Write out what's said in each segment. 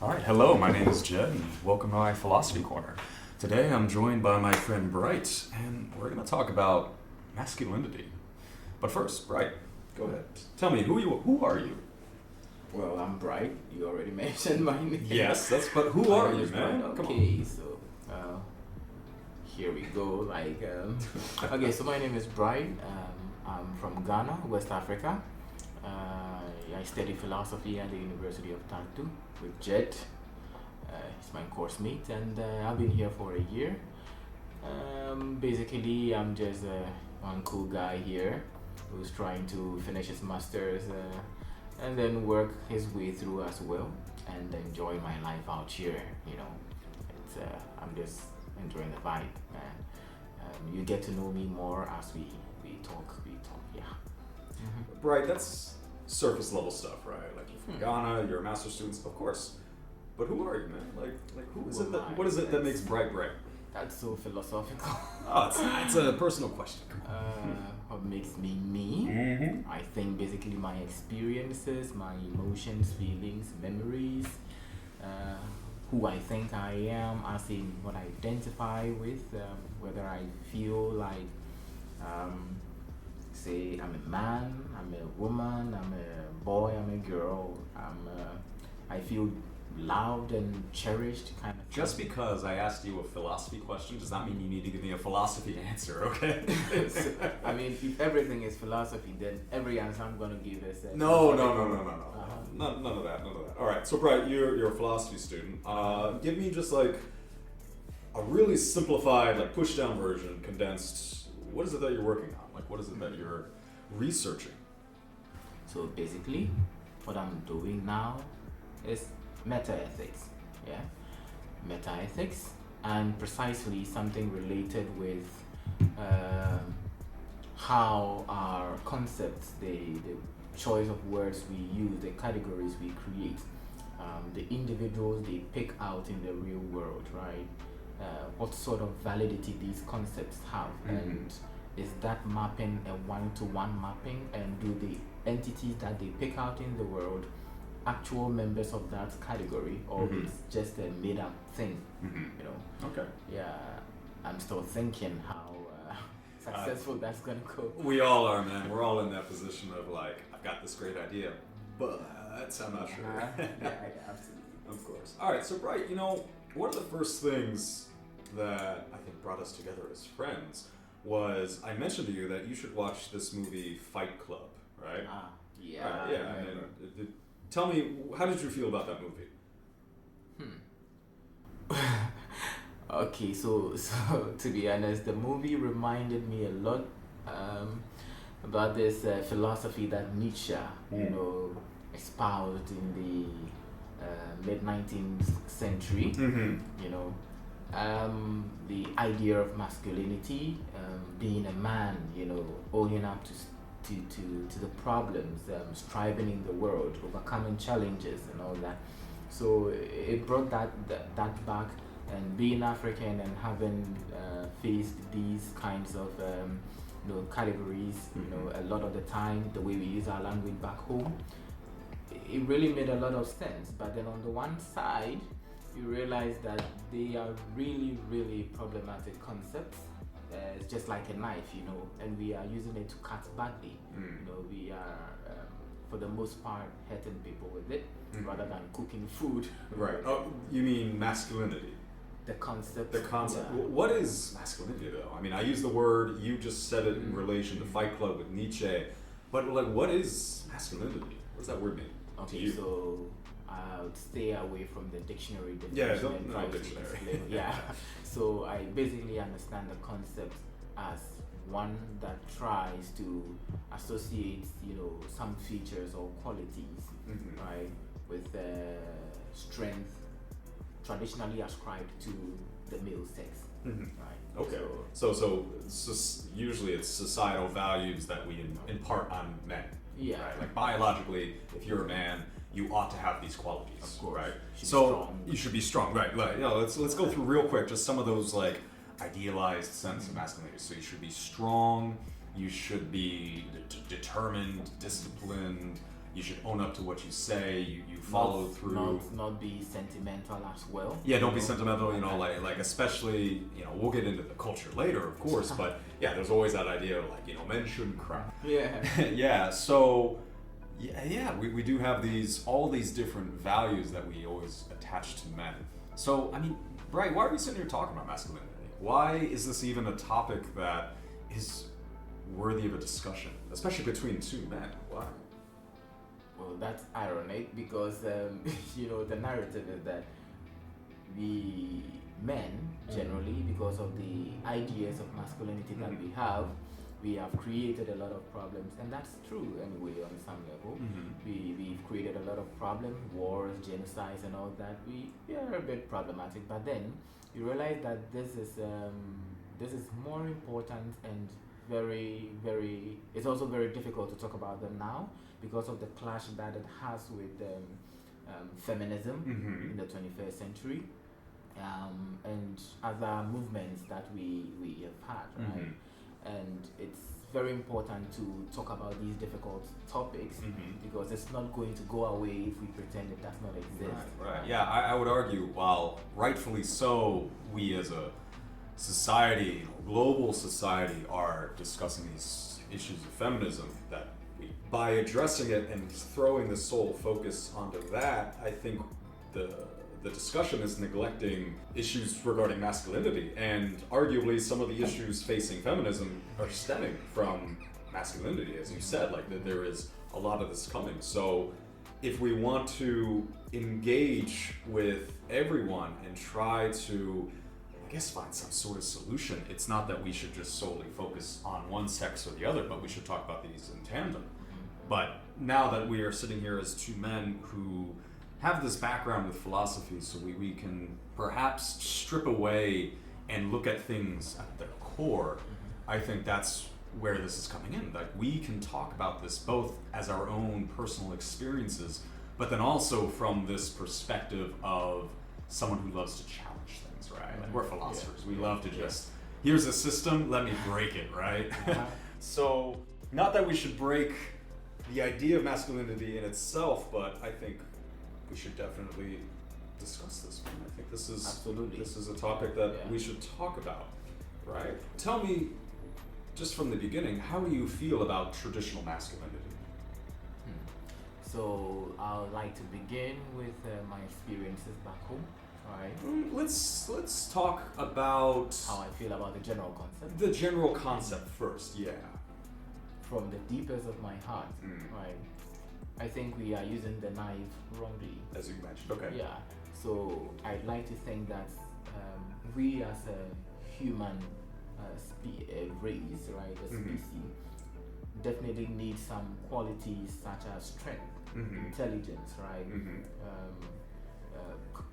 All right, hello, my name is Jed, and welcome to my Philosophy Corner. Today I'm joined by my friend Bright, and we're going to talk about masculinity. But first, Bright, go ahead. Tell me, who are you? Well, I'm Bright. You already mentioned my name. Yes, but who My are name you, is man? Bright. Come on. Okay, so here we go. Okay, so my name is Bright. I'm from Ghana, West Africa. I study philosophy at the University of Talkin with Jed. He's my course mate, and I've been here for a year. Basically, I'm just one cool guy here who's trying to finish his master's and then work his way through as well and enjoy my life out here. You know, I'm just enjoying the vibe, man. You get to know me more as we talk. Yeah. Mm-hmm. Bright, that's surface level stuff, right? Like you're from Ghana, you're a master's student, of course. But who are you, man? Like who is it that? What is it that makes Bright Bright? That's so philosophical. Oh, it's a personal question. What makes me me? Mm-hmm. I think basically my experiences, my emotions, feelings, memories, who I think I am, as in what I identify with, whether I feel like, say, I'm a man, I'm a woman, I'm a boy, I'm a girl, I feel loved and cherished, kind of. Just because I asked you a philosophy question does not mean you need to give me a philosophy answer, okay? So, I mean, if everything is philosophy, then every answer I'm gonna give is No. Uh-huh. None of that. All right, so Bright, you're a philosophy student. Give me just like a really simplified, like push down version, condensed. What is it that you're working on? Like, what is it that you're researching? So basically, what I'm doing now is meta-ethics, yeah? Meta-ethics, and precisely something related with how our concepts, the choice of words we use, the categories we create, the individuals they pick out in the real world, right? What sort of validity these concepts have, and is that mapping a one-to-one mapping, and do the entities that they pick out in the world actual members of that category, or it's just a made-up thing, you know? Okay. Yeah, I'm still thinking how successful that's gonna go. We all are, man. We're all in that position of like, I've got this great idea, but I'm not sure. Yeah, absolutely. Of course. All right, so Bright, one of the first things that I think brought us together as friends was I mentioned to you that you should watch this movie Fight Club, right? Yeah. Yeah. And tell me, how did you feel about that movie? Okay, so to be honest, the movie reminded me a lot about this philosophy that Nietzsche, espoused in the mid-19th century. The idea of masculinity, being a man, owning up to the problems, striving in the world, overcoming challenges and all that. So it brought that back, and being African and having faced these kinds of categories, a lot of the time, the way we use our language back home, it really made a lot of sense. But then on the one side, you realize that they are really, really problematic concepts. It's just like a knife, and we are using it to cut badly. We are, for the most part, hurting people with it rather than cooking food. Right. Oh, you mean masculinity? The concept. The concept. Yeah. What is masculinity, though? I mean, I use the word, you just said it in relation to Fight Club with Nietzsche, but like, what is masculinity? What does that word mean? Okay, so I would stay away from the dictionary definition. Yeah, don't and know try to dictionary. explain. Yeah. So I basically understand the concept as one that tries to associate, some features or qualities, right, with strength traditionally ascribed to the male sex, right? Okay. So usually it's societal values that we impart on men. Yeah. Right? Like biologically, if you're a man, you ought to have these qualities. Of course. Right? So you should be strong. Right. Like, let's go through real quick just some of those like idealized sense of masculinity. So you should be strong. You should be determined, disciplined. you should own up to what you say, you follow through. Not be sentimental as well. Yeah, don't be sentimental, like especially, we'll get into the culture later, of course, but yeah, there's always that idea of like, men shouldn't cry. Yeah. Yeah, so we do have all these different values that we always attach to men. So, I mean, Bright, why are we sitting here talking about masculinity? Why is this even a topic that is worthy of a discussion, especially between two men? Why? Well, that's ironic because, the narrative is that we men, generally, because of the ideas of masculinity that we have created a lot of problems, and that's true anyway on some level. We've created a lot of problems, wars, genocides, and all that. We are a bit problematic, but then you realize that this is more important and very, very. It's also very difficult to talk about them now because of the clash that it has with feminism in the 21st century, and other movements that we have had, right? And it's very important to talk about these difficult topics because it's not going to go away if we pretend it does not exist. Right. Yeah, I would argue, while rightfully so, we as a society, global society, are discussing these issues of feminism, that by addressing it and throwing the sole focus onto that, I think the discussion is neglecting issues regarding masculinity, and arguably some of the issues facing feminism are stemming from masculinity, as you said, like that there is a lot of this coming. So if we want to engage with everyone and try to, I guess, find some sort of solution, it's not that we should just solely focus on one sex or the other, but we should talk about these in tandem. But now that we are sitting here as two men who have this background with philosophy, so we can perhaps strip away and look at things at their core, I think that's where this is coming in. Like, we can talk about this both as our own personal experiences, but then also from this perspective of someone who loves to challenge things, right? Like, we're philosophers. We love to just, here's a system, let me break it, right? So, not that we should break the idea of masculinity in itself, but I think we should definitely discuss this one. I think this is a topic that we should talk about, right? Tell me, just from the beginning, how do you feel about traditional masculinity? So I would like to begin with my experiences back home, right? Let's talk about how I feel about the general concept. The general concept first, yeah. From the deepest of my heart, right? I think we are using the knife wrongly. As you mentioned, okay. Yeah, so I'd like to think that we as a human race, right, a species, definitely need some qualities such as strength, intelligence, right,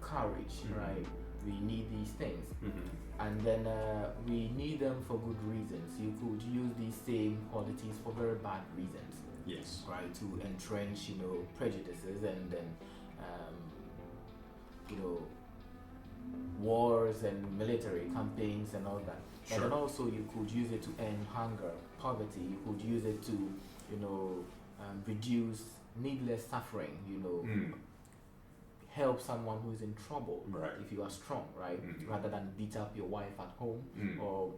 courage, right? We need these things. And then we need them for good reasons. You could use these same qualities for very bad reasons. Yes. Right, to entrench, prejudices and then, wars and military campaigns and all that. Sure. And then also you could use it to end hunger, poverty. You could use it to, reduce needless suffering. Help someone who's in trouble, right, if you are strong, right, rather than beat up your wife at home or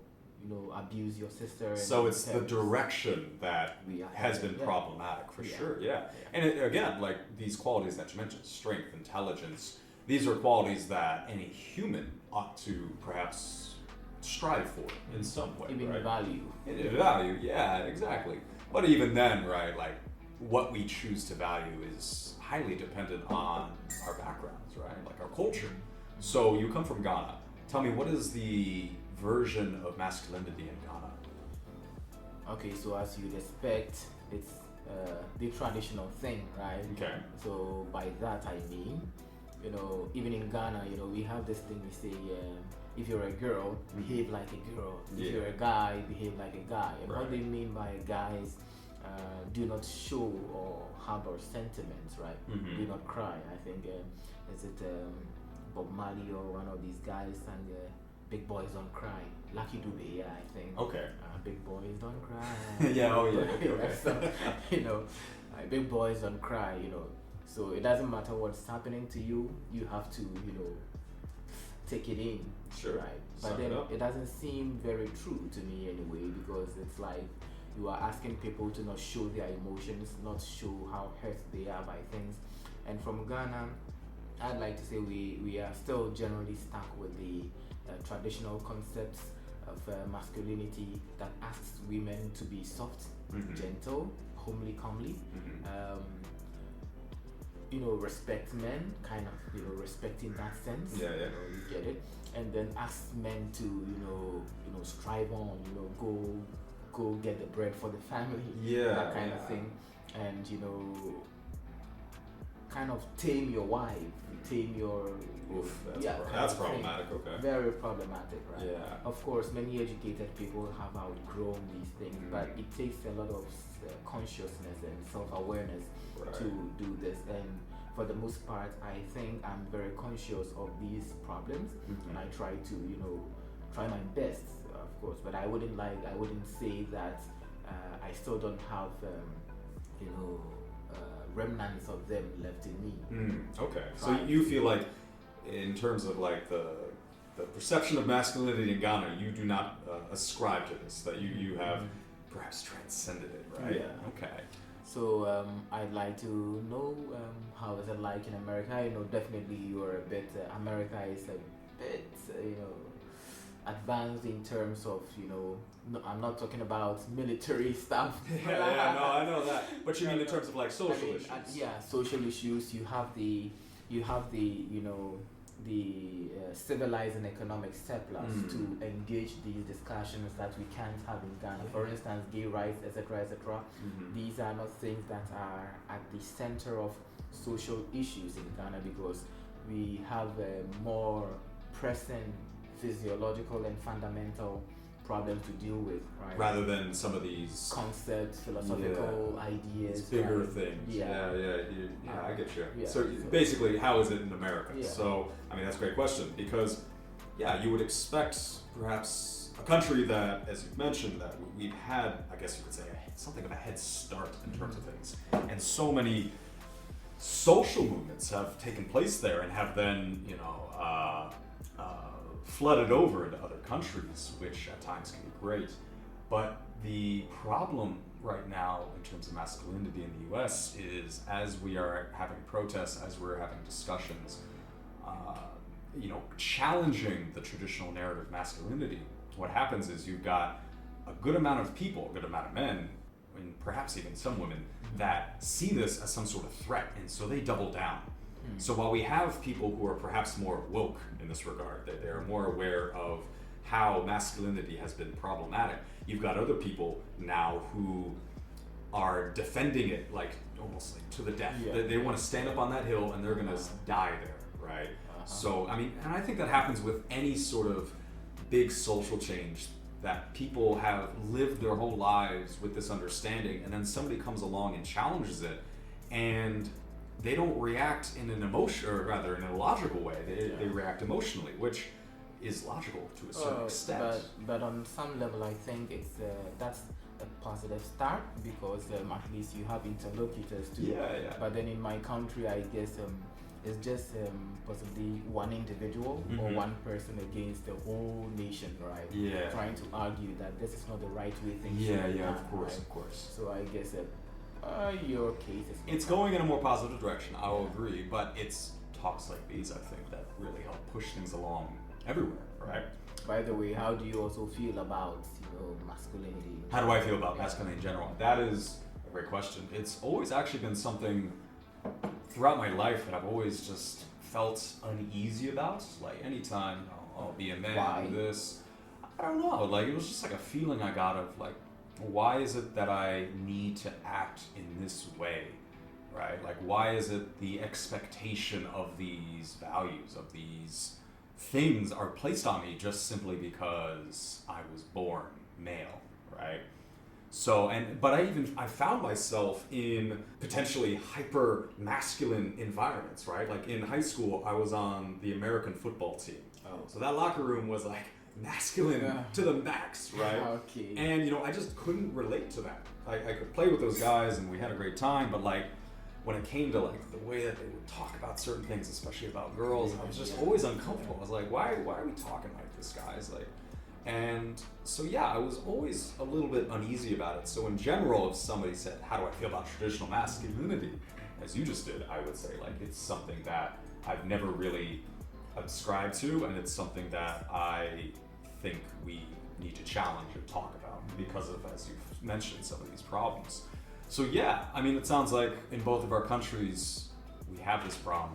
abuse your sister. So it's the direction that has been problematic for sure, yeah. And again, like these qualities that you mentioned, strength, intelligence, these are qualities that any human ought to perhaps strive for in some way, even right? value, yeah, exactly. But even then, right, like what we choose to value is highly dependent on our backgrounds, right, like our culture. So you come from Ghana. Tell me, what is the version of masculinity in Ghana? Okay, so as you'd expect, it's the traditional thing, right? Okay. So by that I mean, even in Ghana, we have this thing we say, if you're a girl, behave like a girl. If you're a guy, behave like a guy. And what they mean by a guy is do not show or harbor sentiments, right? Do not cry. I think, is it Bob Marley or one of these guys sang Big Boys Don't Cry. Lucky Dube, yeah, I think. Okay. Big boys don't cry. Yeah, oh yeah. So, right? Big boys don't cry, So it doesn't matter what's happening to you. You have to, take it in, Sure. right? Suck But then it up. it doesn't seem very true to me anyway, because it's like you are asking people to not show their emotions, not show how hurt they are by things. And from Ghana, I'd like to say we are still generally stuck with the traditional concepts of masculinity that asks women to be soft, gentle, homely, comely. Respect men, kind of, respect in that sense. Yeah. You get it, and then ask men to, strive on, go get the bread for the family. Yeah. That kind of thing, and kind of tame your wife, tame your. Oof, Yeah, that's problematic. Okay. Very problematic, right? Yeah. Of course, many educated people have outgrown these things, but it takes a lot of consciousness and self-awareness to do this. And for the most part, I think I'm very conscious of these problems, and I try to, try my best, of course. But I wouldn't say that I still don't have, remnants of them left in me. Okay. So you feel like, in terms of like the perception of masculinity in Ghana, you do not ascribe to this, that you have perhaps transcended it, right? Yeah. Okay. So I'd like to know how is it like in America? Definitely you're a bit. America is a bit, advanced in terms of, no, I'm not talking about military stuff. No, I know that. But you mean in terms of like social issues? Social issues. You have the civilized and economic surplus to engage these discussions that we can't have in Ghana. For instance, gay rights, etc., etc. These are not things that are at the center of social issues in Ghana, because we have more pressing physiological and fundamental problems to deal with, right? Rather than some of these concepts, philosophical ideas, it's bigger things. I get you. Yeah, so basically, how is it in America? Yeah. So I mean, that's a great question, because you would expect perhaps a country that, as you've mentioned, that we've had, I guess you could say, something of a head start in terms of things, and so many social movements have taken place there and have then flooded over into other countries, which at times can be great. But the problem right now in terms of masculinity in the US is, as we are having protests, as we're having discussions, challenging the traditional narrative of masculinity, what happens is you've got a good amount of people, a good amount of men, and perhaps even some women, that see this as some sort of threat, and so they double down. So while we have people who are perhaps more woke in this regard, that they're more aware of how masculinity has been problematic, you've got other people now who are defending it like almost like to the death. They want to stand up on that hill and they're going to die there, right? So, I mean, and I think that happens with any sort of big social change, that people have lived their whole lives with this understanding, and then somebody comes along and challenges it, and they don't react in an emotion, or rather in a logical way. They react emotionally, which is logical to a certain extent. But on some level, I think that's a positive start, because at least you have interlocutors too. But then in my country, I guess it's just possibly one individual or one person against the whole nation, right? Trying to argue that this is not the right way things should be done, of course, right? of course. So I guess your case is... It's going in a more positive direction, I will agree, but it's talks like these, I think, that really help push things along everywhere, right? By the way, how do you also feel about, masculinity? How do I feel about masculinity in general? That is a great question. It's always actually been something throughout my life that I've always just felt uneasy about. Like, anytime I'll be a man, Why? do this. I don't know, like, it was just like a feeling I got of like, why is it that I need to act in this way, right? Like, why is it the expectation of these values, of these things are placed on me just simply because I was born male, right? So, but I found myself in potentially hyper masculine environments, right? Like in high school, I was on the American football team. So that locker room was like masculine Yeah. to the max, right? Okay. And I just couldn't relate to that. I could play with those guys and we had a great time, but like when it came to like the way that they would talk about certain things, especially about girls, I was just always uncomfortable. I was like, why are we talking like this, guys? Like, and so yeah, I was always a little bit uneasy about it. So in general, if somebody said, how do I feel about traditional masculinity, as you just did, I would say like it's something that I've never really subscribed to, and it's something that I think we need to challenge and talk about because of, as you've mentioned, some of these problems. So yeah, I mean, it sounds like in both of our countries we have this problem,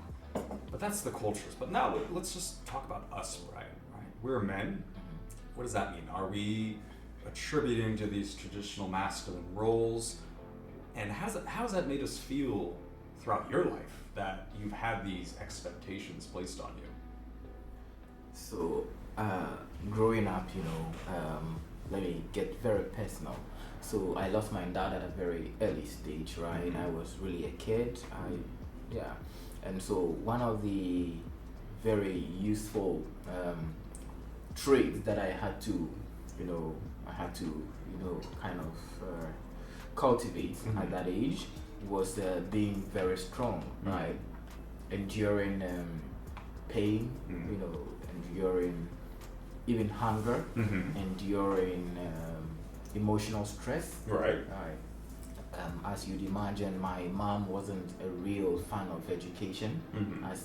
but that's the cultures. But now let's just talk about us, right? We're men. What does that mean? Are we attributing to these traditional masculine roles? And how's that made us feel throughout your life that you've had these expectations placed on you? So, growing up, let me get very personal. So I lost my dad at a very early stage, right? Mm-hmm. I was really a kid. And so one of the very useful traits that I had to, kind of cultivate Mm-hmm. at that age was being very strong, Mm-hmm. right? Enduring pain, Mm-hmm. enduring even hunger, Mm-hmm. enduring emotional stress. Right. Right. As you'd imagine, my mom wasn't a real fan of education, Mm-hmm. as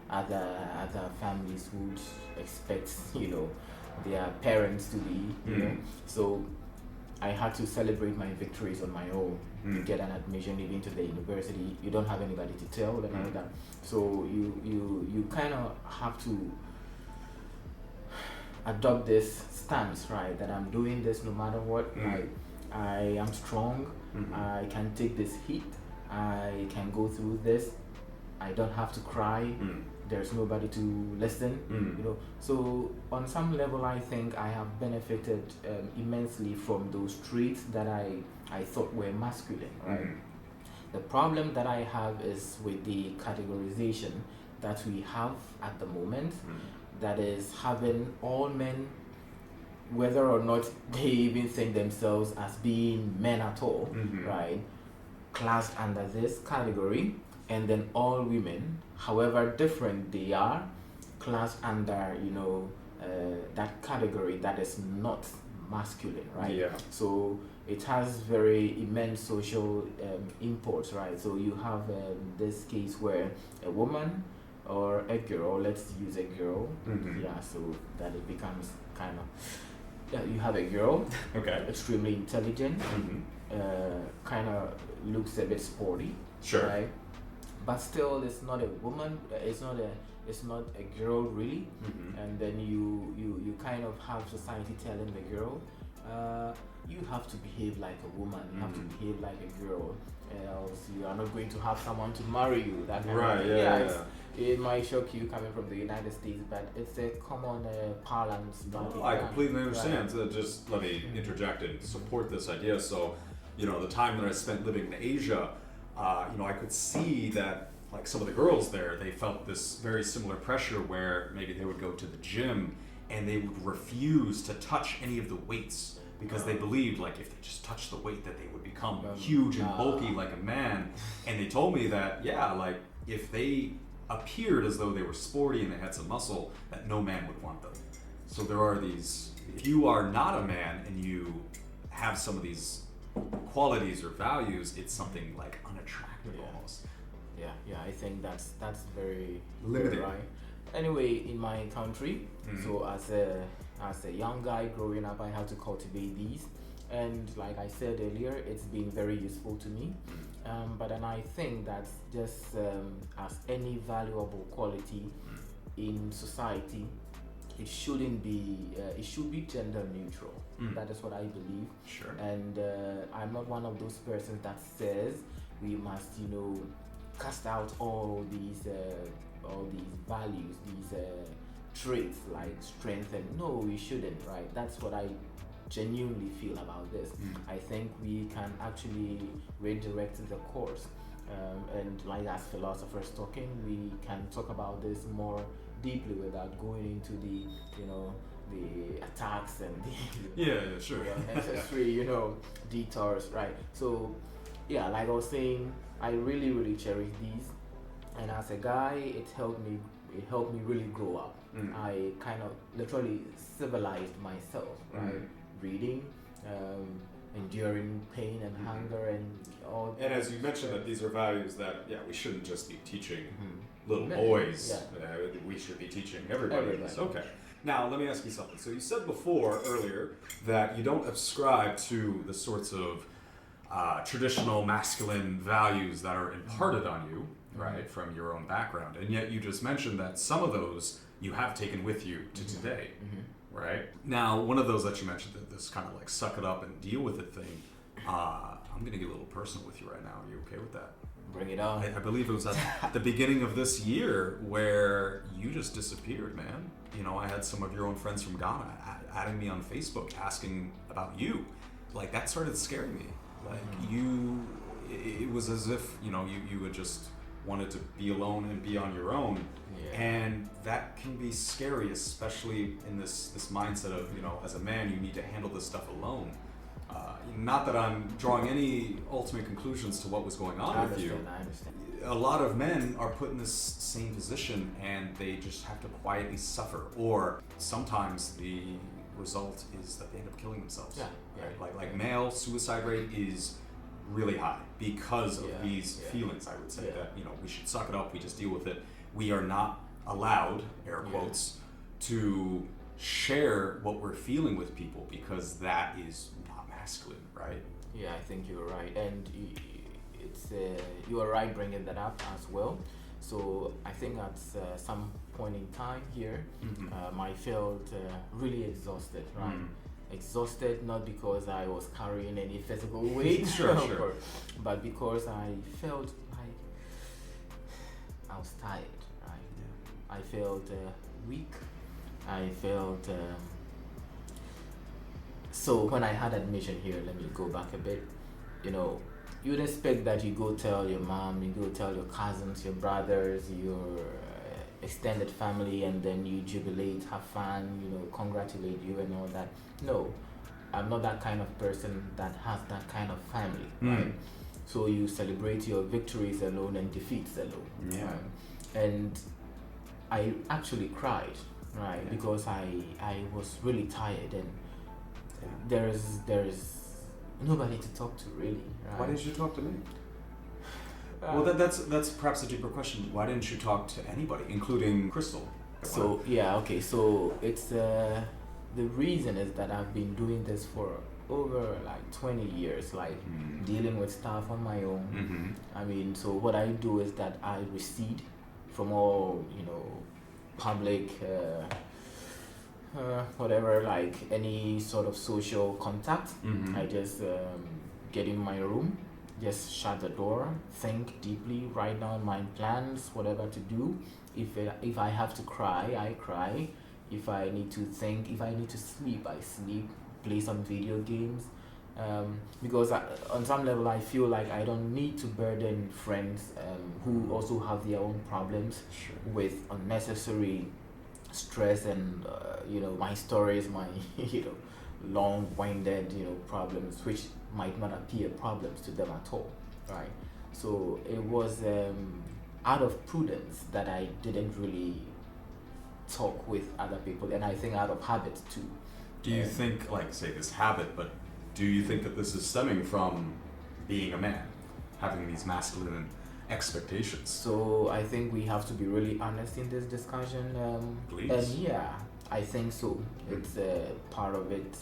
other families would expect, their parents to be. So I had to celebrate my victories on my own to get an admission even to the university. You don't have anybody to tell and all that. So you kind of have to adopt this stance, right? That I'm doing this no matter what. I am strong. Mm-hmm. I can take this heat. I can go through this. I don't have to cry. There's nobody to listen. So on some level, I think I have benefited immensely from those traits that I thought were masculine, right? The problem that I have is with the categorization that we have at the moment, that is having all men, whether or not they even think themselves as being men at all, right, classed under this category, and then all women, however different they are, classed under that category that is not masculine, right? Yeah. So it has very immense social imports, right? So you have this case where a woman or a girl, let's use a girl, so that it becomes kind of, you have a girl, Okay. extremely intelligent, kind of looks a bit sporty, Sure. right? But still, it's not a woman. It's not a girl really. And then you kind of have society telling the girl, you have to behave like a woman. You have to behave like a girl, else you are not going to have someone to marry you. That kind Right. of thing. Yeah. It might shock you coming from the United States, but it's a common parlance. No, I completely understand. So just let me interject and support this idea. So, the time that I spent living in Asia, I could see that like some of the girls there, they felt this very similar pressure where maybe they would go to the gym and they would refuse to touch any of the weights because they believed like if they just touched the weight that they would become huge and bulky like a man. And they told me that, like if they appeared as though they were sporty and they had some muscle, that no man would want them. So there are these, if you are not a man and you have some of these qualities or values, it's something like unattractive almost. Yeah, I think that's very Limiting. very right. Anyway, in my country, so as a young guy growing up, I had to cultivate these, and like I said earlier, it's been very useful to me. But then I think that just as any valuable quality in society, it shouldn't be. It should be gender neutral. That is what I believe. Sure. And I'm not one of those persons that says we must, cast out all these values, these traits like strength, and no, we shouldn't, right? That's what I genuinely feel about this. I think we can actually redirect the course, and like as philosophers talking, we can talk about this more deeply without going into the the attacks and the Yeah, sure. necessary, detours, right? So, yeah, like I was saying, I really, really cherish these, and as a guy, it helped me really grow up. I kind of literally civilized myself, right? Reading, enduring pain and hunger and all. And as you mentioned, that these are values that we shouldn't just be teaching little Men, boys. yeah. We should be teaching everybody. Everybody. Okay. Now let me ask you something. So you said earlier that you don't subscribe to the sorts of traditional masculine values that are imparted on you, right, from your own background, and yet you just mentioned that some of those you have taken with you to today. Right? Now, one of those that you mentioned, this kind of like suck it up and deal with it thing, I'm going to get a little personal with you right now. Are you okay with that? Bring it on. I believe it was at the beginning of this year where you just disappeared, man. I had some of your own friends from Ghana adding me on Facebook asking about you. Like, that started scaring me. Like, it was as if, you had just wanted to be alone and be on your own. And that can be scary, especially in this mindset of, as a man, you need to handle this stuff alone. Not that I'm drawing any ultimate conclusions to what was going on with you. I understand. A lot of men are put in this same position and they just have to quietly suffer. Or sometimes the result is that they end up killing themselves. Right? Like male suicide rate is really high because of these feelings. I would say that we should suck it up, we just deal with it. We are not allowed, air quotes, to share what we're feeling with people because that is not masculine, right? Yeah, I think you're right, and it's you are right bringing that up as well. So I think at some point in time here, I felt really exhausted, right? Exhausted not because I was carrying any physical weight, sure, but because I felt like I was tired, right? I felt weak. I felt so when I had admission here, let me go back a bit. You'd expect that you go tell your mom, you go tell your cousins, your brothers, your extended family, and then you jubilate, have fun, congratulate you and all that. No, I'm not that kind of person that has that kind of family, right? So you celebrate your victories alone and defeats alone. Right? And I actually cried, right? Because I was really tired, and there is nobody to talk to, really. Right? Why didn't you talk to me? Well, that's perhaps a deeper question. Why didn't you talk to anybody, including Crystal? So it's the reason is that I've been doing this for over like 20 years, like dealing with stuff on my own. I mean, so what I do is that I recede from all public whatever, like any sort of social contact. I just get in my room, just shut the door, think deeply, write down my plans, whatever to do. If I have to cry, I cry. If I need to think, if I need to sleep, I sleep, play some video games. Because on some level I feel like I don't need to burden friends who also have their own problems with unnecessary stress and my stories, my long-winded problems which might not appear problems to them at all, right? So it was out of prudence that I didn't really talk with other people, and I think out of habit too. Do you think, like, say this habit, but do you think that this is stemming from being a man, having these masculine expectations? So I think we have to be really honest in this discussion. Please. And yeah, I think so. It's part of it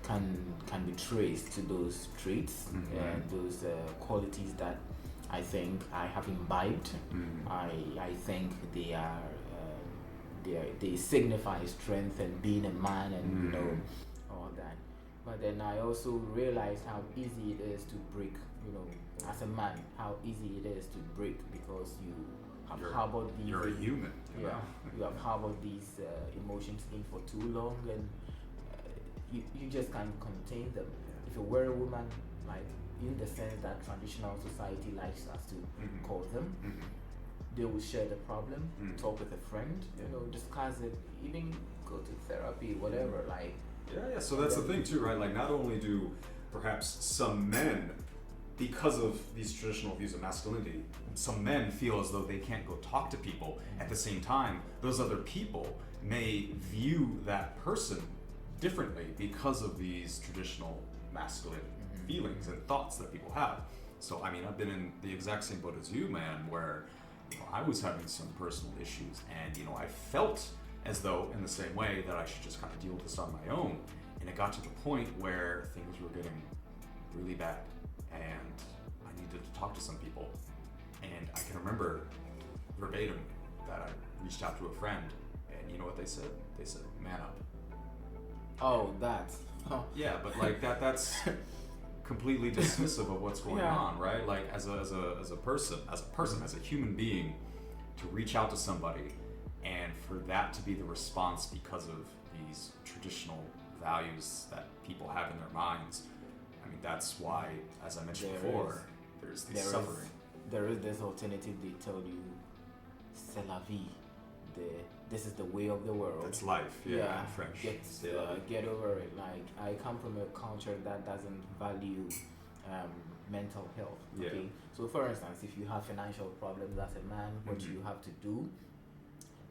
can be traced to those traits and those qualities that I think I have imbibed. I think they signify strength and being a man and all that. But then I also realized how easy it is to break, as a man, how easy it is to break because you have harbored these. You're a human. You have harbored these emotions in for too long, and you just can't contain them. If you were a woman, like in the sense that traditional society likes us to call them, they will share the problem, talk with a friend, discuss it, even go to therapy, whatever. Like, Yeah. So that's the thing too, right? Like, not only do perhaps some men, because of these traditional views of masculinity, some men feel as though they can't go talk to people. At the same time, those other people may view that person differently because of these traditional masculine feelings and thoughts that people have. So, I mean, I've been in the exact same boat as you, man, where, you know, I was having some personal issues, and, you know, I felt as though in the same way that I should just kind of deal with this on my own. And it got to the point where things were getting really bad, and I needed to talk to some people. And I can remember verbatim that I reached out to a friend, and you know what they said? They said, "Man up." oh, that. Yeah, but like that's completely dismissive of what's going on, right? Like as a person, as a human being, to reach out to somebody, and for that to be the response because of these traditional values that people have in their minds. I mean, that's why, as I mentioned before, there's this suffering. There is this alternative. They tell you, "C'est la vie." This is the way of the world. That's life, in French. Get over it. Like, I come from a culture that doesn't value mental health. Okay, so for instance, if you have financial problems as a man, what you have to do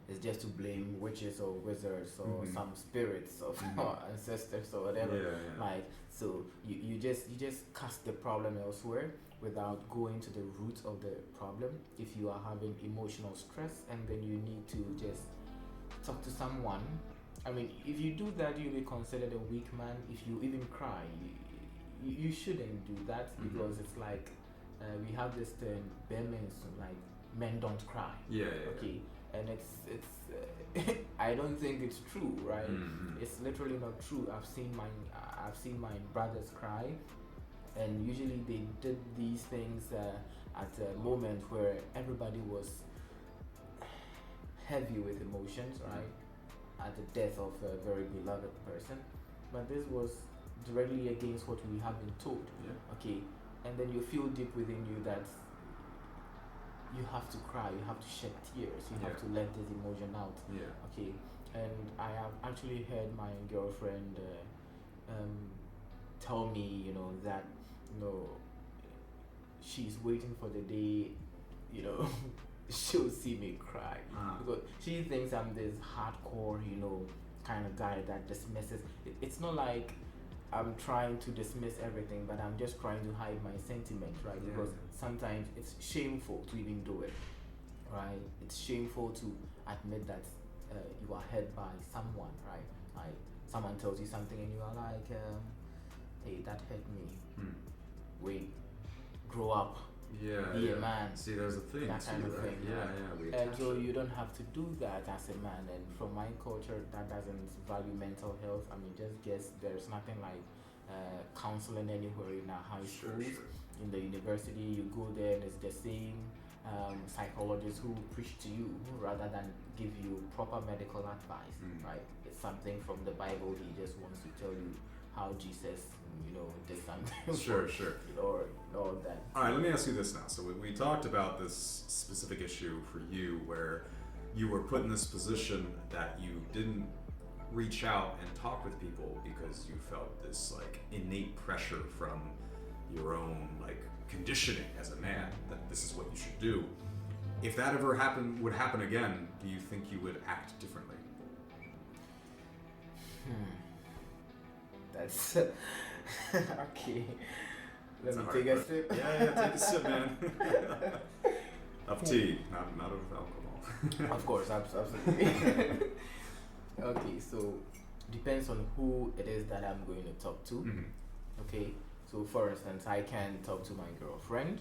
is just to blame witches or wizards or some spirits of ancestors or whatever. Like, so you just cast the problem elsewhere without going to the root of the problem. If you are having emotional stress and then you need to just talk to someone, I mean, if you do that, you'll be considered a weak man. If you even cry, you shouldn't do that, because it's like we have this term, like, men don't cry. Okay, and it's I don't think it's true, right? It's literally not true. I've seen my brothers cry, and usually they did these things at a moment where everybody was heavy with emotions, right? At the death of a very beloved person, but this was directly against what we have been told. Okay, and then you feel deep within you that you have to cry, you have to shed tears, you have to let this emotion out. Okay, and I have actually heard my girlfriend tell me, that, she's waiting for the day, she'll see me cry, because she thinks I'm this hardcore, kind of guy that dismisses. It's not like I'm trying to dismiss everything, but I'm just trying to hide my sentiment, right? Because sometimes it's shameful to even do it, right? It's shameful to admit that you are hurt by someone, right? Like, someone tells you something and you are like, hey, that hurt me. Wait, grow up. Be a man. See, there's a thing. That kind of thing. And so you don't have to do that as a man. And from my culture, that doesn't value mental health. I mean, just guess there's nothing like counseling anywhere in our high schools. In the university, you go there and it's the same psychologists who preach to you rather than give you proper medical advice, right? It's something from the Bible. He just wants to tell you how Jesus, did something. Sure. Or that. All right, let me ask you this now. So we talked about this specific issue for you where you were put in this position that you didn't reach out and talk with people because you felt this like innate pressure from your own like conditioning as a man that this is what you should do. If that ever would happen again, do you think you would act differently? That's okay. Let me take a sip. Yeah, take a sip, man. Of tea, not of alcohol. Of course, absolutely. Okay, so depends on who it is that I'm going to talk to. Okay, so for instance, I can talk to my girlfriend.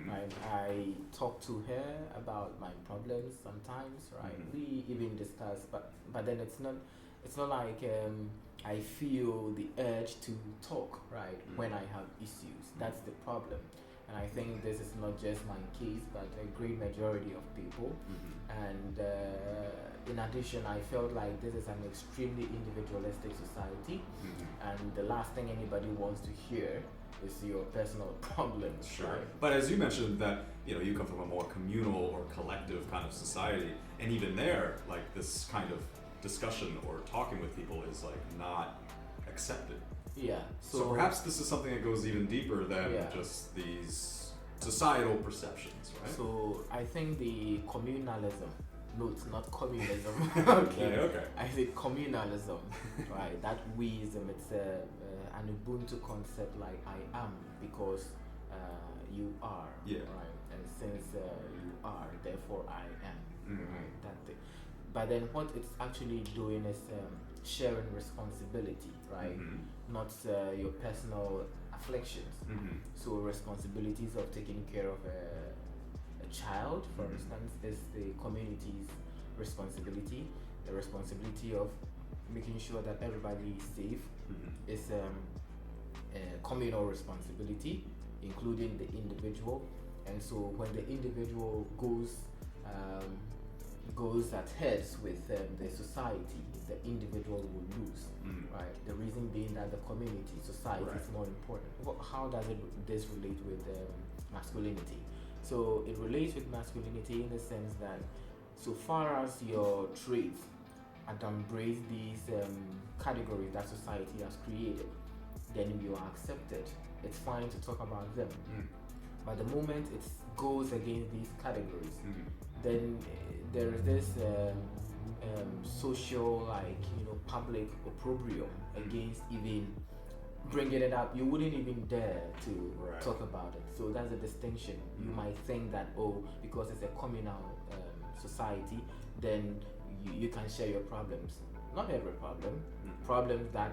Right? I talk to her about my problems sometimes. Right? We even discuss, but then it's not like I feel the urge to talk, right, when I have issues. That's the problem. And I think this is not just my case, but a great majority of people. And in addition, I felt like this is an extremely individualistic society. And the last thing anybody wants to hear is your personal problems. Sure. Right? But as you mentioned that, you come from a more communal or collective kind of society, and even there, like this kind of discussion or talking with people is like not accepted. Yeah. So perhaps this is something that goes even deeper than just these societal perceptions, right? So I think the communalism. No, it's not communism. Okay. Okay. I say communalism, right? That weism, it's an Ubuntu concept, like I am because you are, right? And since you are, therefore I am, right? That thing. But then what it's actually doing is sharing responsibility, right? Not your personal afflictions. So responsibilities of taking care of a child, for instance, is the community's responsibility. The responsibility of making sure that everybody is safe is a communal responsibility, including the individual. And so when the individual goes at heads with the society, the individual will lose, right? The reason being that the community, society is more important. How does this relate with masculinity? So it relates with masculinity in the sense that so far as your traits embrace these categories that society has created, then you are accepted. It's fine to talk about them. But the moment it goes against these categories, then there is this social, public opprobrium against even bringing it up. You wouldn't even dare to talk about it. So that's a distinction. You might think that, because it's a communal society, then you can share your problems. Not every problem. Problems that,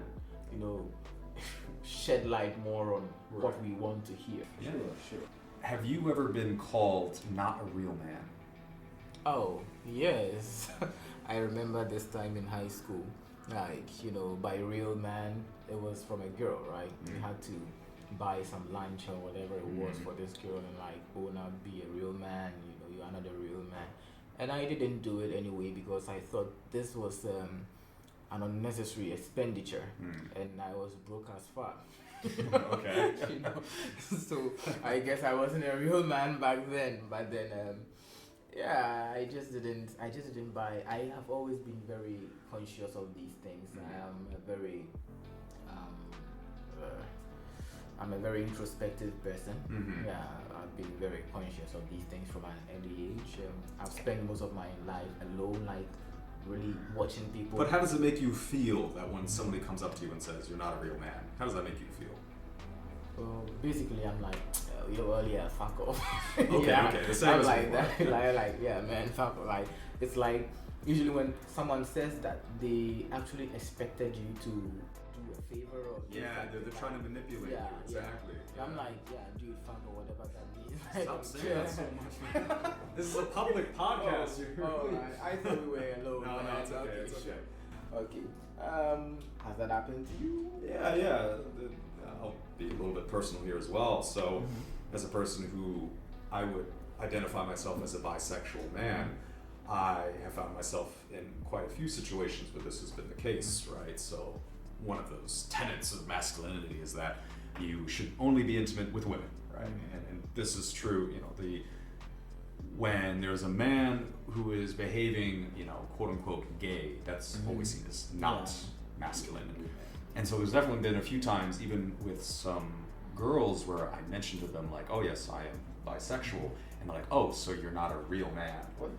shed light more on what we want to hear. Yeah. Sure. Have you ever been called not a real man? Oh, yes. I remember this time in high school. By real man, it was from a girl, right? You had to buy some lunch or whatever it was for this girl and now be a real man, you are not a real man. And I didn't do it anyway because I thought this was an unnecessary expenditure and I was broke as fuck. Okay. So I guess I wasn't a real man back then, but then I just didn't buy. I have always been very conscious of these things. I'm a very introspective person. I've been very conscious of these things from an early age. I've spent most of my life alone, really watching people. But how does it make you feel that when somebody comes up to you and says you're not a real man? How does that make you feel? Well, basically, I'm like, fuck off. Okay. The same I'm as like before. that. Yeah, man, fuck off. It's like usually when someone says that, they actually expected you to do a favor or they're trying to manipulate you. Exactly. Yeah. I'm like, dude, fuck or whatever that means. Stop saying that so much, man. This is a public podcast. I thought we were alone. No, it's okay. It's okay. Okay. Has that happened to you? Yeah. I'll be a little bit personal here as well. So, as a person who I would identify myself as a bisexual man, I have found myself in quite a few situations where this has been the case, right? So, one of those tenets of masculinity is that you should only be intimate with women, right? And this is true, when there's a man who is behaving, quote unquote gay, that's always seen as not masculine. And so there's definitely been a few times, even with some girls, where I mentioned to them like, oh yes, I am bisexual, and they're like, oh, so you're not a real man. What?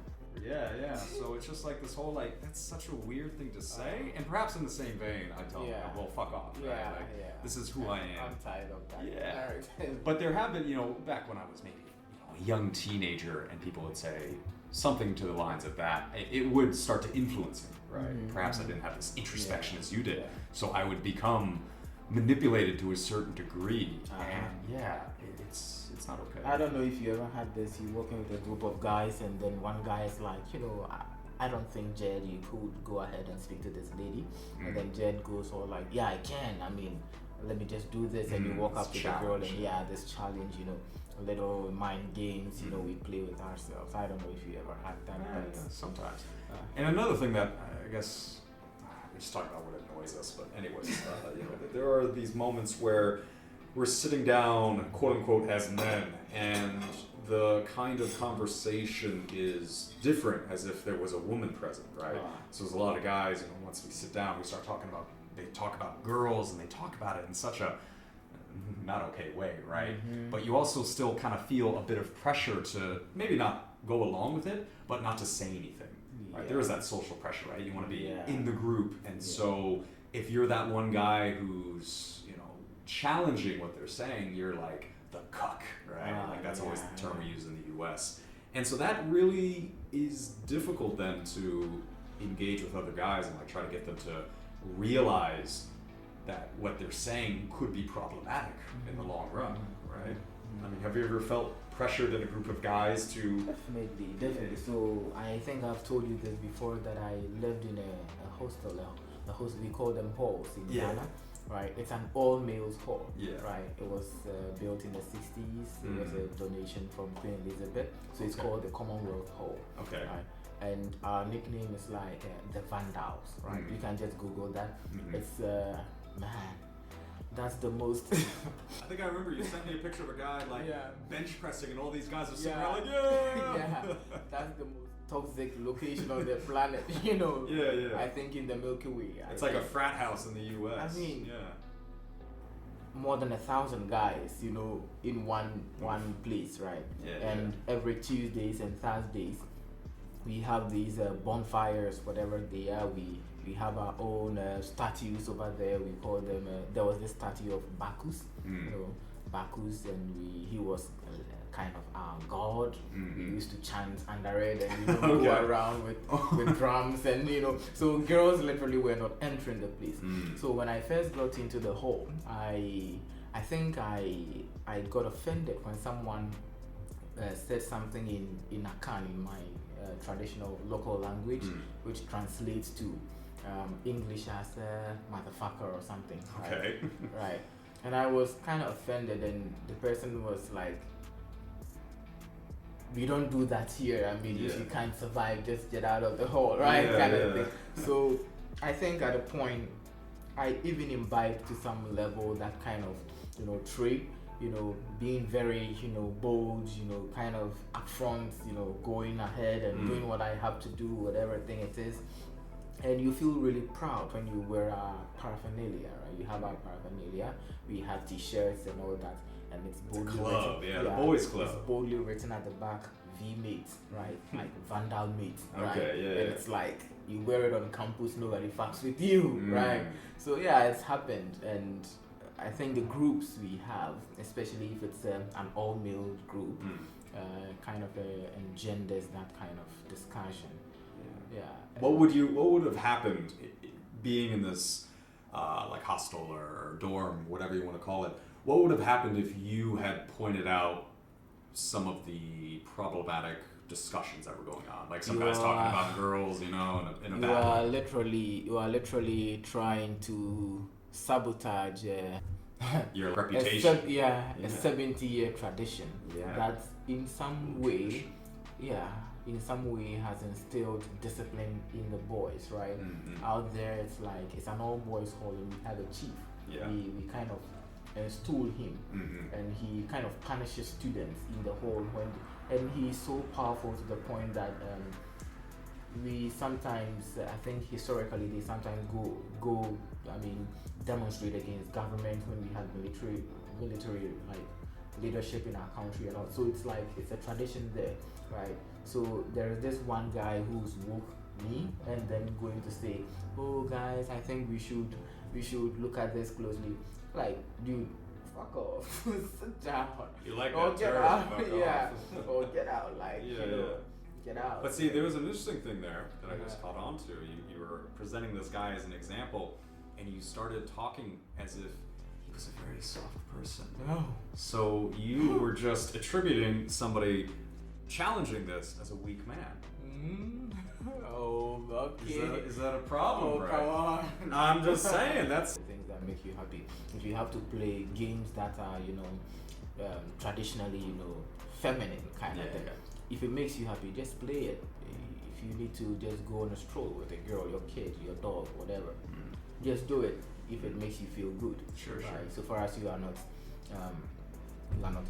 Yeah. So it's just like this whole that's such a weird thing to say. And perhaps in the same vein, I tell them, well, fuck off. Right? This is who I am. I'm tired of that. Yeah. But there have been, back when I was maybe a young teenager, and people would say something to the lines of that, it would start to influence me, right? Perhaps I didn't have this introspection as you did, so I would become manipulated to a certain degree, and it's not okay. I don't know if you ever had this. You're working with a group of guys, and then one guy is like, I don't think, Jed, you could go ahead and speak to this lady, and then Jed goes all like, yeah, I can. I mean, let me just do this, and you walk up to the girl, and this challenge, little mind games, we play with ourselves. I don't know if you ever had that. Sometimes. And another thing that I guess we're just talking about what annoys us, but anyways, there are these moments where we're sitting down, quote unquote, as men, and the kind of conversation is different as if there was a woman present, right? So there's a lot of guys, once we sit down, we start they talk about girls, and they talk about it in such a not okay way, right? Mm-hmm. But you also still kind of feel a bit of pressure to maybe not go along with it, but not to say anything, right? There is that social pressure, right? You want to be in the group, and so if you're that one guy who's, challenging what they're saying, you're like the cuck, right? Like that's always the term we use in the US. And so that really is difficult then to engage with other guys and like try to get them to realize that what they're saying could be problematic in the long run, right? I mean, have you ever felt pressured in a group of guys to... Definitely. So I think I've told you this before, that I lived in a hostel, we call them halls in Ghana. Right, it's an all-males hall. Right, it was built in the 60s. It was a donation from Queen Elizabeth, so it's called the Commonwealth Hall. Okay. Right, and our nickname is like the Vandals. Right, you can just Google that. It's man, that's the most. I think I remember you sent me a picture of a guy like bench pressing, and all these guys are sitting around like that's the most toxic location on the planet, I think in the Milky Way. It's like a frat house in the US. I mean, more than 1,000 guys, in one place, right? And every Tuesdays and Thursdays, we have these bonfires, whatever they are. We have our own statues over there. We call them. There was this statue of Bacchus, Bacchus, and he was kind of our god. We used to chant under it and go around with drums, and so girls literally were not entering the place. So when I first got into the hall, I think I got offended when someone said something in Akan, in my traditional local language, which translates to English as motherfucker or something. Okay. Right. And I was kind of offended, and the person was like, we don't do that here. I mean, if you can't survive, just get out of the hall, right? Kind of thing. So I think at a point, I even imbibed to some level that kind of, trait, being very, bold, kind of upfront, going ahead and doing what I have to do, whatever thing it is. And you feel really proud when you wear our paraphernalia, right? You have our paraphernalia. We have t-shirts and all that. And it's boldly club, written, the boys club. It's boldly written at the back, V-Mates, right? Like Vandal Mates, right? Okay, and it's like, you wear it on campus, nobody fucks with you, right? So it's happened. And I think the groups we have, especially if it's an all-male group, kind of engenders that kind of discussion. What would have happened being in this like hostel or dorm, whatever you want to call it? What would have happened if you had pointed out some of the problematic discussions that were going on? Like some guys talking about girls, in a bad way. You are literally trying to sabotage your reputation. A 70-year tradition that in some way, has instilled discipline in the boys, right? Out there, it's an all-boys hall, and we have a chief. We kind of stool him, and he kind of punishes students in the hall and he's so powerful to the point that we sometimes, I think historically, they sometimes go demonstrate against government when we have military like leadership in our country and all. So it's a tradition there, right? So there is this one guy who's woke me and then going to say, oh guys, I think we should look at this closely. Like, dude, fuck off. Sit down. You like or that get term, out. fuck off. Or get out, like, get out. But see, there was an interesting thing there that I just caught on to. You were presenting this guy as an example, and you started talking as if he was a very soft person. No. So you were just attributing somebody challenging this as a weak man. Oh, okay. Is that a problem, right? Come on. I'm just saying, that's... things that make you happy. If you have to play games that are, traditionally, feminine kind of thing. If it makes you happy, just play it. If you need to just go on a stroll with a girl, your kid, your dog, whatever, just do it if it makes you feel good. Sure. So far as you are not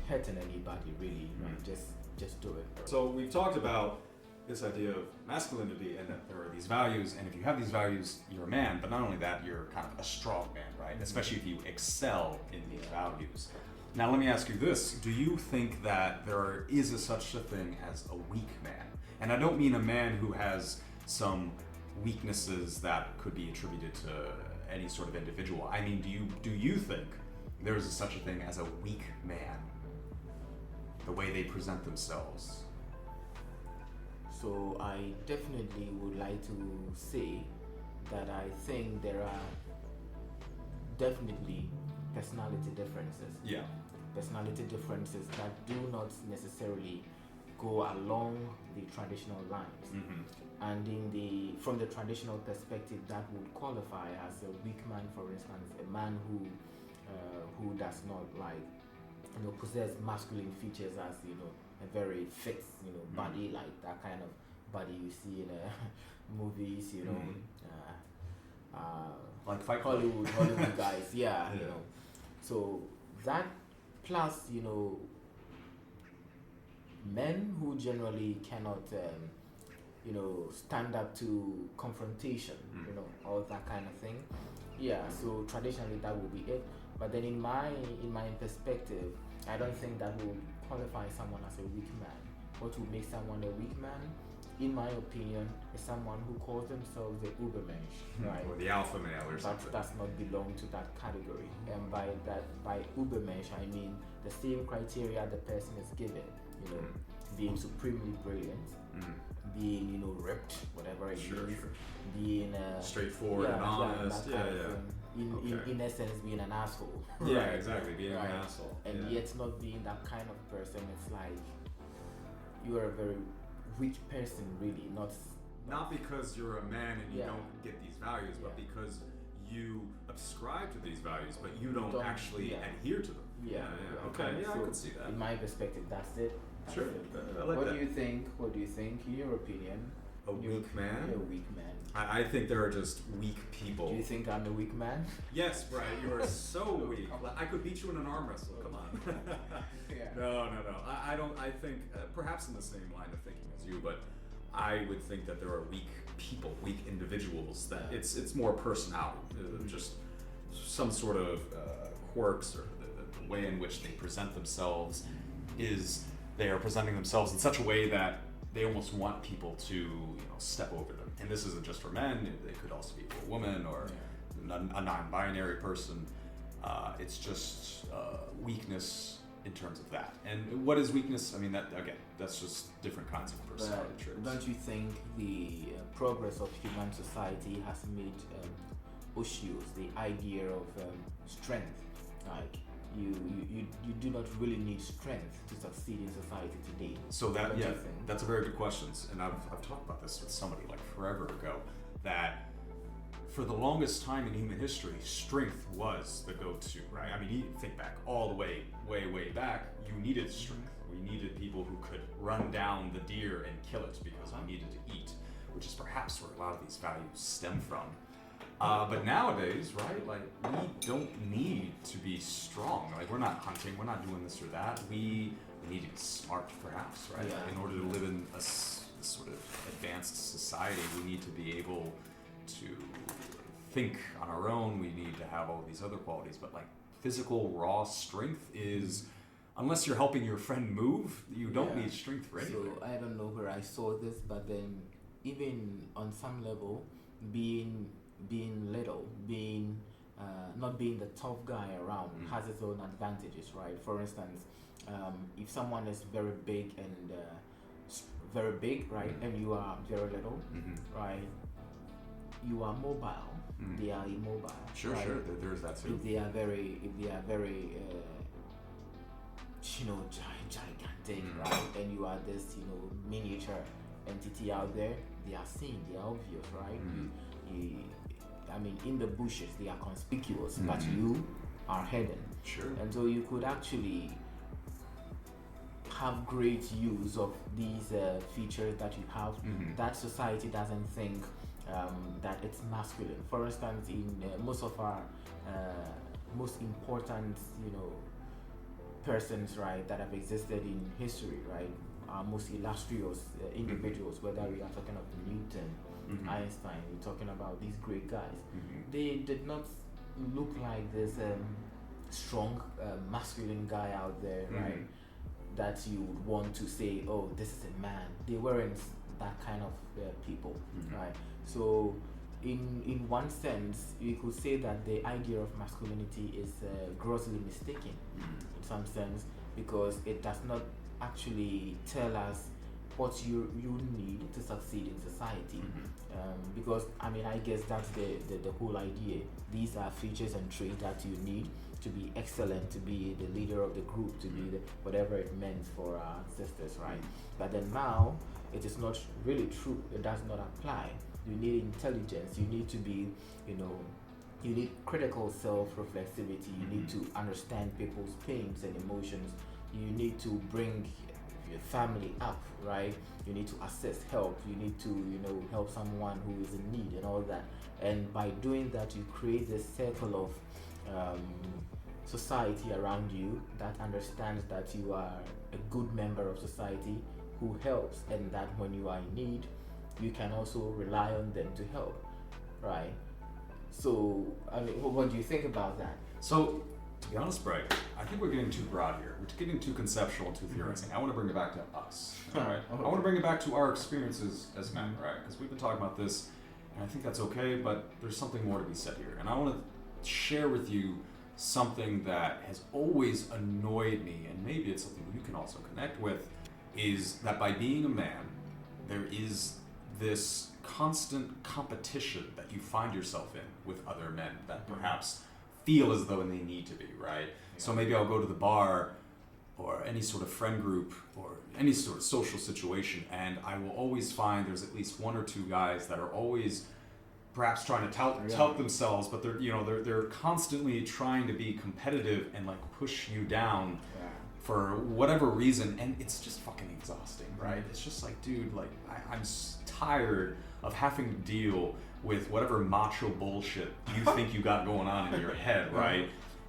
hurting anybody, really, right? Just just do it. So we've talked about this idea of masculinity and that there are these values, and if you have these values, you're a man, but not only that, you're kind of a strong man, right? Especially if you excel in these values. Now let me ask you this, do you think that there is such a thing as a weak man? And I don't mean a man who has some weaknesses that could be attributed to any sort of individual. I mean, do you think there is such a thing as a weak man? The way they present themselves. So I definitely would like to say that I think there are definitely personality differences. Yeah. Personality differences that do not necessarily go along the traditional lines. Mm-hmm. And from the traditional perspective, that would qualify as a weak man, for instance, a man who does not possess masculine features, as a very fit body, like that kind of body you see in movies, like Fight Club. Hollywood guys, yeah. So that plus men who generally cannot stand up to confrontation, all that kind of thing. Yeah, so traditionally that would be it. But then in my perspective, I don't think that would qualify someone as a weak man. What would make someone a weak man, in my opinion, is someone who calls themselves the Ubermensch, right? Or the alpha male or something. That does not belong to that category. And by Ubermensch, I mean the same criteria the person is given, being supremely brilliant, being, ripped, whatever it is, Sure. being straightforward and honest, in essence, being an asshole. Yeah, right? exactly, being an asshole. And yet not being that kind of person. It's like you are a very weak person, really. Not because you're a man and you don't get these values, but because you subscribe to these values, but you don't actually adhere to them. Okay, so I could see that. In my perspective, that's it. Sure. I like what that. do you think? What do you think? In your opinion, a weak man? You're a weak man. I think there are just weak people. Do you think I'm a weak man? Yes, Brian, you are so weak. I could beat you in an arm wrestle. Come on. No. I don't. I think perhaps in the same line of thinking as you, but I would think that there are weak people, weak individuals. That it's more personality, just some sort of quirks or the way in which they present themselves is they are presenting themselves in such a way that they almost want people to step over them. And this isn't just for men, it could also be for a woman or a non-binary person. It's just weakness in terms of that. And what is weakness? I mean, that's just different kinds of personality traits. Don't you think the progress of human society has made Oshios, the idea of strength, like you do not really need strength to succeed in society today? So that's a very good question. And I've talked about this with somebody like forever ago, that for the longest time in human history, strength was the go-to, right? I mean, you think back all the way back, you needed strength. We needed people who could run down the deer and kill it because we needed to eat, which is perhaps where a lot of these values stem from. But nowadays, right, like we don't need to be strong. Like we're not hunting, we're not doing this or that. We need to be smart, perhaps, right? Yeah. In order to live in this sort of advanced society, we need to be able to think on our own. We need to have all these other qualities, but like physical raw strength is, unless you're helping your friend move, you don't need strength for anything. So I don't know where I saw this, but then even on some level, being little, not being the tough guy around has its own advantages, right? For instance, if someone is very big and right, and you are very little, right? You are mobile. They are immobile. Sure, right? sure. There's that too. If they are very gigantic, right? And you are this, miniature entity out there. They are seen. They are obvious, right? I mean, in the bushes, they are conspicuous, but you are hidden. Sure. And so you could actually have great use of these features that you have that society doesn't think that it's masculine. For instance, in most of our most important, persons, right, that have existed in history, right, most illustrious individuals, whether we are talking of Newton, Einstein, we're talking about these great guys. They did not look like this strong masculine guy out there, right? That you would want to say, oh, this is a man. They weren't that kind of people, right? So in one sense, you could say that the idea of masculinity is grossly mistaken in some sense, because it does not actually tell us what you need to succeed in society. Because I mean, I guess that's the whole idea. These are features and traits that you need to be excellent, to be the leader of the group, to be the whatever it meant for our ancestors, right? But then now it is not really true. It does not apply. You need intelligence. You need to be, you need critical self-reflexivity. You need to understand people's pains and emotions. You need to bring your family up, right? You need to assist help. You need to, help someone who is in need and all that. And by doing that, you create this circle of society around you that understands that you are a good member of society who helps, and that when you are in need, you can also rely on them to help, right? So, I mean, what do you think about that? So, to be honest, Bright, I think we're getting too broad here. We're getting too conceptual, too theorizing. I want to bring it back to us, all right? Okay. I want to bring it back to our experiences as men, right? Because we've been talking about this, and I think that's okay, but there's something more to be said here. And I want to share with you something that has always annoyed me, and maybe it's something you can also connect with, is that by being a man, there is this constant competition that you find yourself in with other men that perhaps feel as though they need to be, right? So maybe I'll go to the bar or any sort of friend group or any sort of social situation, and I will always find there's at least one or two guys that are always perhaps trying to tout themselves, but they're constantly trying to be competitive and like push you down for whatever reason, and it's just fucking exhausting, right? It's just like, dude, like I'm tired of having to deal with whatever macho bullshit you think you got going on in your head, right?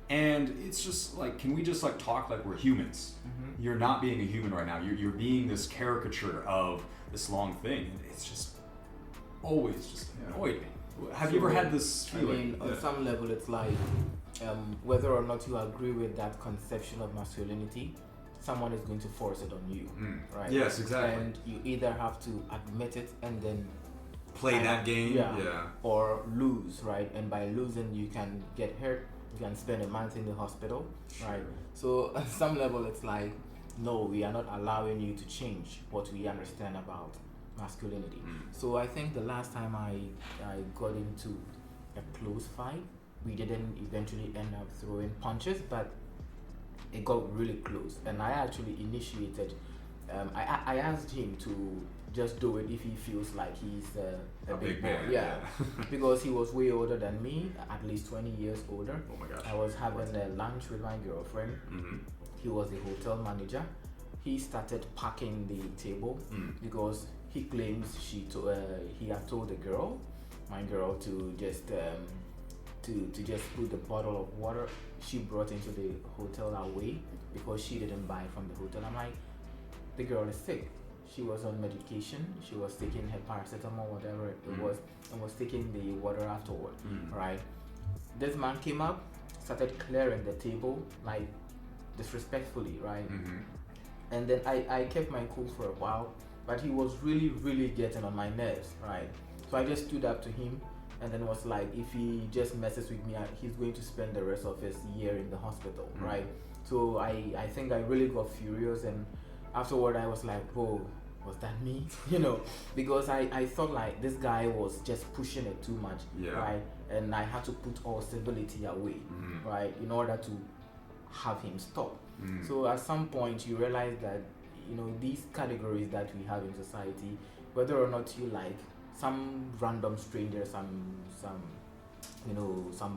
And it's just like, can we just like talk like we're humans? You're not being a human right now. You're being this caricature of this long thing, and it's just always just annoyed me. Have you ever had this feeling? I mean, on some level, it's like whether or not you agree with that conception of masculinity, someone is going to force it on you, right? Yes, exactly. And you either have to admit it and then play that game, or lose, right? And by losing, you can get hurt. You can spend a month in the hospital, right? So on some level, it's like, no, we are not allowing you to change what we understand about masculinity. So I think the last time I got into a close fight, we didn't eventually end up throwing punches, but it got really close, and I actually initiated. I asked him to just do it if he feels like he's a big boy, because he was way older than me, at least 20 years older. Oh my gosh! I was having a lunch with my girlfriend. He was the hotel manager. He started packing the table because he claims he had told my girl, to just to just put the bottle of water she brought into the hotel away because she didn't buy from the hotel. I'm like, the girl is sick. She was on medication. She was taking her paracetamol, whatever it was, and was taking the water afterward, right? This man came up, started clearing the table, like disrespectfully, right? And then I kept my cool for a while, but he was really, really getting on my nerves, right? So I just stood up to him and then was like, if he just messes with me, he's going to spend the rest of his year in the hospital, right? So I think I really got furious, and afterward I was like, oh, was that me? Because I thought like this guy was just pushing it too much, right? And I had to put all civility away, right, in order to have him stop. So at some point you realize that these categories that we have in society, whether or not you like some random stranger, some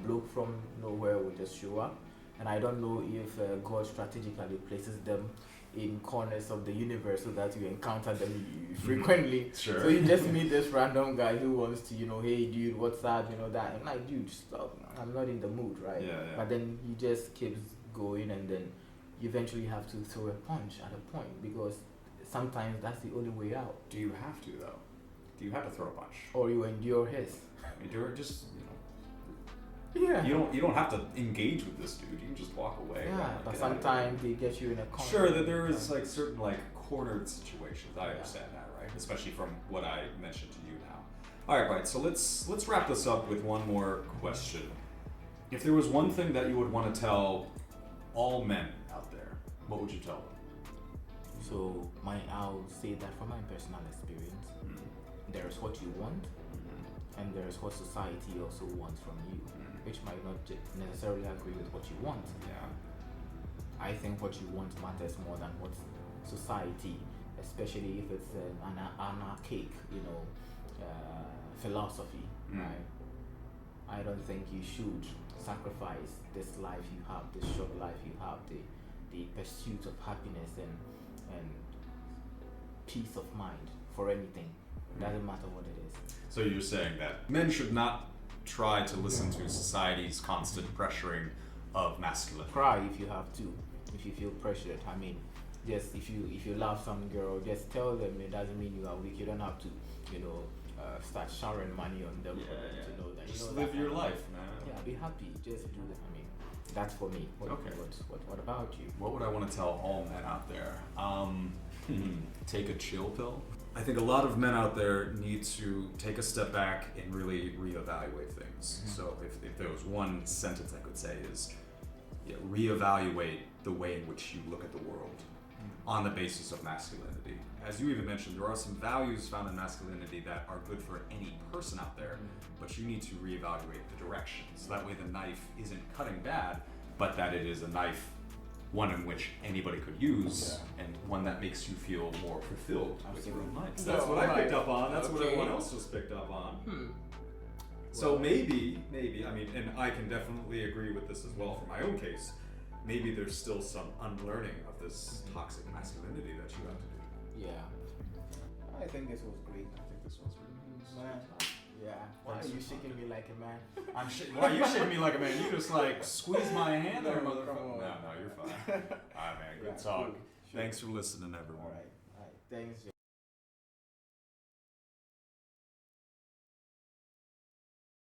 bloke from nowhere will just show up, and I don't know if God strategically places them in corners of the universe so that you encounter them frequently. Sure. So you just meet this random guy who wants to, hey dude, what's up, that. I'm like, dude, stop. I'm not in the mood, right? Yeah. But then he just keeps going, and then you eventually have to throw a punch at a point, because sometimes that's the only way out. Do you have to though? Do you have to throw a punch? Or you endure his. Endure just Yeah. you don't have to engage with this dude. You can just walk away. Yeah, Like, but get out of sometimes they get you in a corner. Sure, that there is like certain like cornered situations. I understand that, right? Especially from what I mentioned to you now. All right, so let's wrap this up with one more question. If there was one thing that you would want to tell all men out there, what would you tell them? So I'll say that from my personal experience, there's what you want, and there's what society also wants from you, which might not necessarily agree with what you want. Yeah. I think what you want matters more than what society, especially if it's an anarchic, philosophy, right? I don't think you should sacrifice this life you have, this short life you have, the pursuit of happiness and peace of mind for anything. Doesn't matter what it is. So you're saying that men should not try to listen to society's constant pressuring of masculinity. Cry if you have to, if you feel pressured. I mean, just if you love some girl, just tell them it doesn't mean you are weak. You don't have to, start showering money on them to know that. Just live your life, man. Yeah, be happy. Just do that. I mean, that's for me. What about you? What would I want to tell all men out there? Take a chill pill. I think a lot of men out there need to take a step back and really reevaluate things. So if there was one sentence I could say is, reevaluate the way in which you look at the world on the basis of masculinity. As you even mentioned, there are some values found in masculinity that are good for any person out there, but you need to reevaluate the direction. So that way the knife isn't cutting bad, but that it is a knife, one in which anybody could use, and one that makes you feel more fulfilled with your own life. That's what I picked up on. That's what everyone else just picked up on. So maybe, I mean, and I can definitely agree with this as well for my own case, maybe there's still some unlearning of this toxic masculinity that you have to do. Yeah. I think this was great. I think this one's really Man. Yeah. Why are you shaking me like a man? Why are you shaking me like a man? You just like squeeze my hand there, No, motherfucker. come on. No, you're fine. Alright, man. Good talk. Cool. Sure. Thanks for listening, everyone. All right. Thanks.